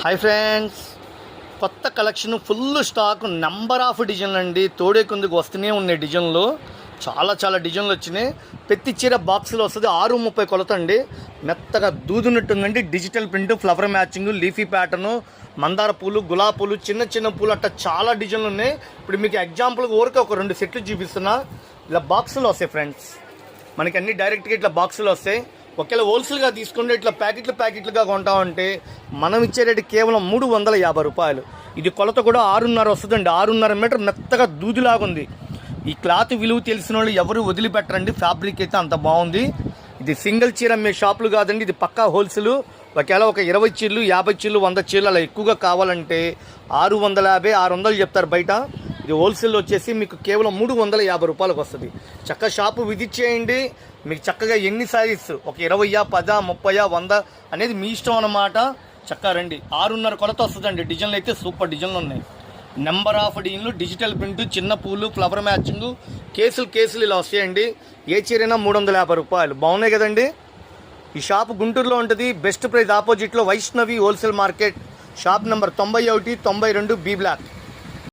Hi friends, కొత్త collection full stock number of డిజైన్లు అండి. తోడే కొందుకు వస్తూనే ఉన్నాయి డిజైన్లు. చాలా డిజైన్లు వచ్చినాయి. ప్రతి చీర బాక్సులో వస్తుంది. 6:30 కొలత అండి. మెత్తగా దూదునట్టుందండి. Digital print, flower matching, leafy pattern, మందార పూలు, గులాబీ పూలు, చిన్న పూలు అట్లా చాలా డిజైన్లు ఉన్నాయి. ఇప్పుడు మీకు ఎగ్జాంపుల్గా ఊరికే ఒక 2 సెట్లు చూపిస్తున్నా. ఇలా బాక్సులు వస్తాయి ఫ్రెండ్స్. మనకి అన్ని డైరెక్ట్గా ఇట్లా బాక్సులు వస్తాయి. ఒకవేళ హోల్సేల్గా తీసుకుంటే ఇట్లా ప్యాకెట్లుగా కొంటామంటే మనం ఇచ్చే రేటు కేవలం 350 రూపాయలు. ఇది కొలత కూడా 6:30 వస్తుందండి. 6:30 మీటర్ మెత్తగా దూదిలాగుంది. ఈ క్లాత్ విలువ తెలిసిన వాళ్ళు ఎవరు వదిలిపెట్టరండి. ఫ్యాబ్రిక్ అయితే అంత బాగుంది. ఇది సింగిల్ చీర మీ షాపులు కాదండి, ఇది పక్కా హోల్సేల్. ఒకవేళ ఒక 20 చీరలు, 50 చీరలు, 100 చీరలు అలా ఎక్కువగా కావాలంటే 650, 600 చెప్తారు బయట. ఇది హోల్సేల్ వచ్చేసి మీకు కేవలం 350 రూపాయలకు వస్తుంది. చక్కగా షాపు విజిట్ చేయండి. మీకు చక్కగా ఎన్ని సారీస్, ఒక 20, 10, 30, 100 అనేది మీ ఇష్టం అన్నమాట. చక్కగా రండి. 6:30 కొలత వస్తుందండి. డిజైన్లు అయితే సూపర్ డిజైన్లు ఉన్నాయి. నెంబర్ ఆఫ్ డిజైన్లు, డిజిటల్ ప్రింట్, చిన్న పూలు, ఫ్లవర్ మ్యాచింగ్, కేసులు ఇలా వస్తాయండి. ఏ చీరైనా 350 రూపాయలు. బాగున్నాయి కదండి. ఈ షాప్ గుంటూరులో ఉంటుంది. బెస్ట్ ప్రైస్ ఆపోజిట్లో Vaishnavi wholesale market. Shop number 91, 92 B black.